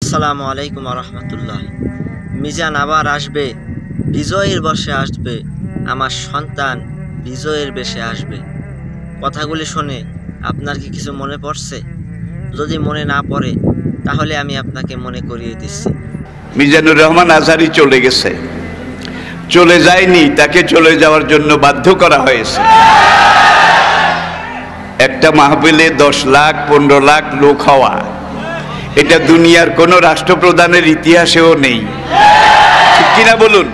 আসসালামু আলাইকুম রহমতুল্লাহ। মিজান আবার আসবে, বিজয়ের বর্ষে আসবে, আমার সন্তান বিজয়ের বেশে আসবে। কথাগুলি শুনে আপনার কি কিছু মনে পড়ছে? যদি মনে না পড়ে তাহলে আমি আপনাকে মনে করিয়ে দিচ্ছি। মিজানুর রহমান আজহারি চলে গেছে, চলে যায়নি, তাকে চলে যাওয়ার জন্য বাধ্য করা হয়েছে। একটা মাহফিলে 10 লাখ 15 লাখ লোক হওয়া, এটা দুনিয়ার কোন রাষ্ট্রপ্রধানের ইতিহাসেও নেই, ঠিক কিনা বলুন?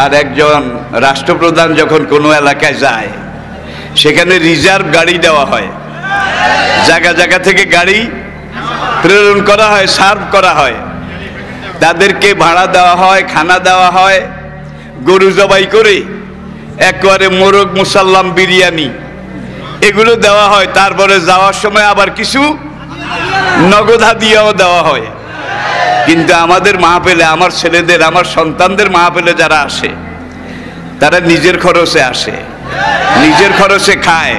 আর একজন রাষ্ট্রপ্রধান যখন কোনো এলাকায় যায়, সেখানে রিজার্ভ গাড়ি দেওয়া হয়, জায়গা জায়গা থেকে গাড়ি প্রেরণ করা হয়, সার্ভ করা হয়, তাদেরকে ভাড়া দেওয়া হয়, খানা দেওয়া হয়, গরু জবাই করে একেবারে মোরগ মুসাল্লাম বিরিয়ানি এগুলো দেওয়া হয়। তারপরে যাওয়ার সময় আবার কিছু নগদ হাদিয়াও দেওয়া হয়। কিন্তু আমাদের মাহফিলে, আমার ছেলেদের, আমার সন্তানদের মাহফিলে যারা আসে, তারা নিজের খরচে আসে, নিজের খরচে খায়।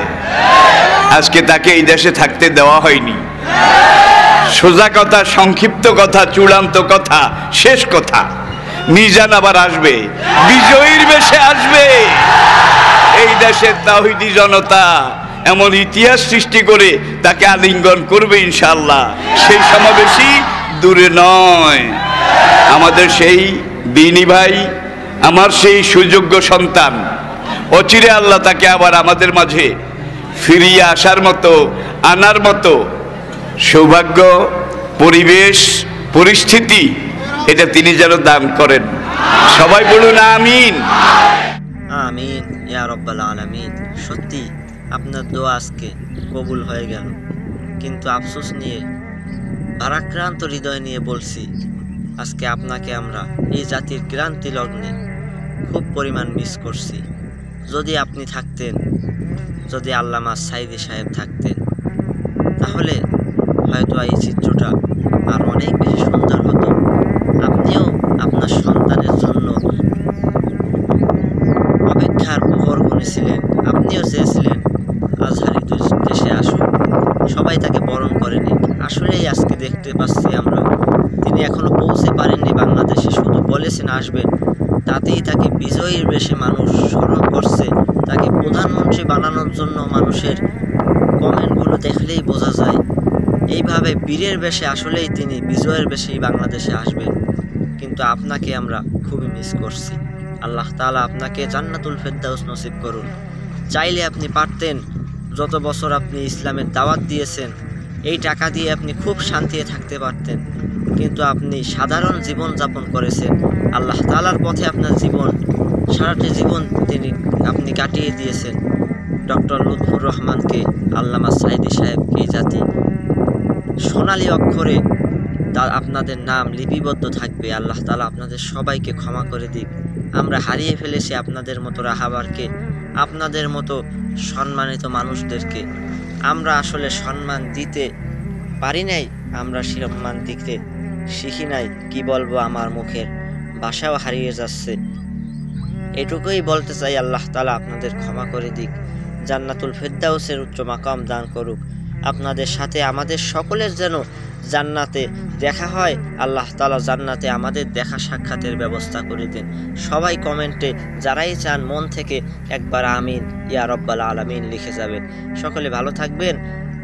আজকে তাকে এই দেশে থাকতে দেওয়া হয়নি। সোজা কথা, সংক্ষিপ্ত কথা, চূড়ান্ত কথা, শেষ কথা, মিজান আবার আসবে, বিজয়ীর বেশে আসবে। এই দেশের তাওহীদি জনতা এমন ইতিহাস সৃষ্টি করে তাকে আলিঙ্গন করবে ইনশাআল্লাহ। সেই সমাবেশই দূরে নয়। আমাদের সেই বিনি ভাই, আমার সেই সুযোগ্য সন্তান, অচিরে আল্লাহ তাকে আবার আমাদের মাঝে ফিরিয়ে আসার মতো, আনার মতো সৌভাগ্য, পরিবেশ, পরিস্থিতি এটা তিনি যেন দান করেন। সবাই বলুন আমিন। আমিন ইয়া রব্বাল আলামিন। সত্যি আপনার দোয়া আজকে কবুল হয়ে গেল, কিন্তু আফসোস নিয়ে, ভারাক্রান্ত হৃদয় নিয়ে বলছি, আজকে আপনাকে আমরা এই জাতির ক্রান্তি লগ্নে খুব পরিমাণ মিস করছি। যদি আপনি থাকতেন, যদি আল্লামা সাইদি সাহেব থাকতেন, তাহলে হয়তো এই চিত্রটা আর অনেক বেশি সুন্দর হতো। আপনিও আপনার সন্তানের জন্য অপেক্ষার প্রহর গুনেছিলেন, আপনিও চেয়েছিলেন আজহারি দেশে আসুক, সবাই তাকে বরণ করে নিক। আসলেই আজকে দেখতে পাচ্ছি আমরা, তিনি এখনো পৌঁছে পারেননি বাংলাদেশে, শুধু বলেছেন আসবেন, তাতেই তাকে বিজয়ীর বেশে মানুষ স্মরণ করছে। তাকে প্রধানমন্ত্রী বানানোর জন্য মানুষের কমেন্টগুলো দেখলেই বোঝা যায়, এইভাবে বীরের বেশে আসলেই তিনি বিজয়ের বেশেই বাংলাদেশে আসবেন। কিন্তু আপনাকে আমরা খুবই মিস করছি। আল্লাহ তাআলা আপনাকে জান্নাতুল ফেরদাউস নসিব করুন। চাইলে আপনি পারতেন, যত বছর আপনি ইসলামের দাওয়াত দিয়েছেন, এই টাকা দিয়ে আপনি খুব শান্তিতে থাকতে পারতেন, কিন্তু আপনি সাধারণ জীবন যাপন করেছেন। আল্লাহ তাআলার পথে আপনার জীবন, সারাটি জীবন আপনি কাটিয়ে দিয়েছেন। ডক্টর লুৎফুর রহমানকে, আল্লামা সাইদি সাহেবকে এই জাতি সোনালী অক্ষরে আপনাদের নাম লিপিবদ্ধ থাকবে। আল্লাহ তাআলা আপনাদের সবাইকে ক্ষমা করে দিক। আমরা হারিয়ে ফেলেছি আপনাদের মতো রাহাবারকে, আপনাদের মতো সম্মানিত মানুষদেরকে। আমরা আসলে সম্মান দিতে পারি নাই, আমরা সম্মান দিতে শিখি নাই। কি বলবো, আমার মুখের ভাষাও হারিয়ে যাচ্ছে। এটুকুই বলতে চাই, আল্লাহ তাআলা আপনাদের ক্ষমা করে দিক, জান্নাতুল ফেরদাউসের উচ্চ মাকাম দান করুক। আপনাদের সাথে আমাদের সকলের যেন জান্নাতে দেখা হয়। আল্লাহ তাআলা জান্নাতে আমাদের দেখা সাক্ষাতের ব্যবস্থা করে দিন। সবাই কমেন্টে যারাই চান মন থেকে একবার আমিন ইয়া রব্বাল আলামিন লিখে যাবেন। সকলে ভালো থাকবেন।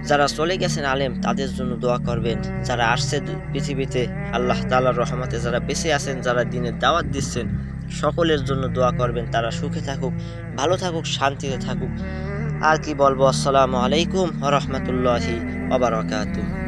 যারা চলে গেছেন আলেম, তাদের জন্য দোয়া করবেন। যারা আসছে পৃথিবীতে আল্লাহ তাআলার রহমতে, যারা বেঁচে আছেন, যারা দিনের দাওয়াত দিচ্ছেন, সকলের জন্য দোয়া করবেন। তারা সুখে থাকুক, ভালো থাকুক, শান্তিতে থাকুক। আর কি বলবো, আসসালামু আলাইকুম ওয়া রাহমাতুল্লাহি ওয়া বারাকাতুহু।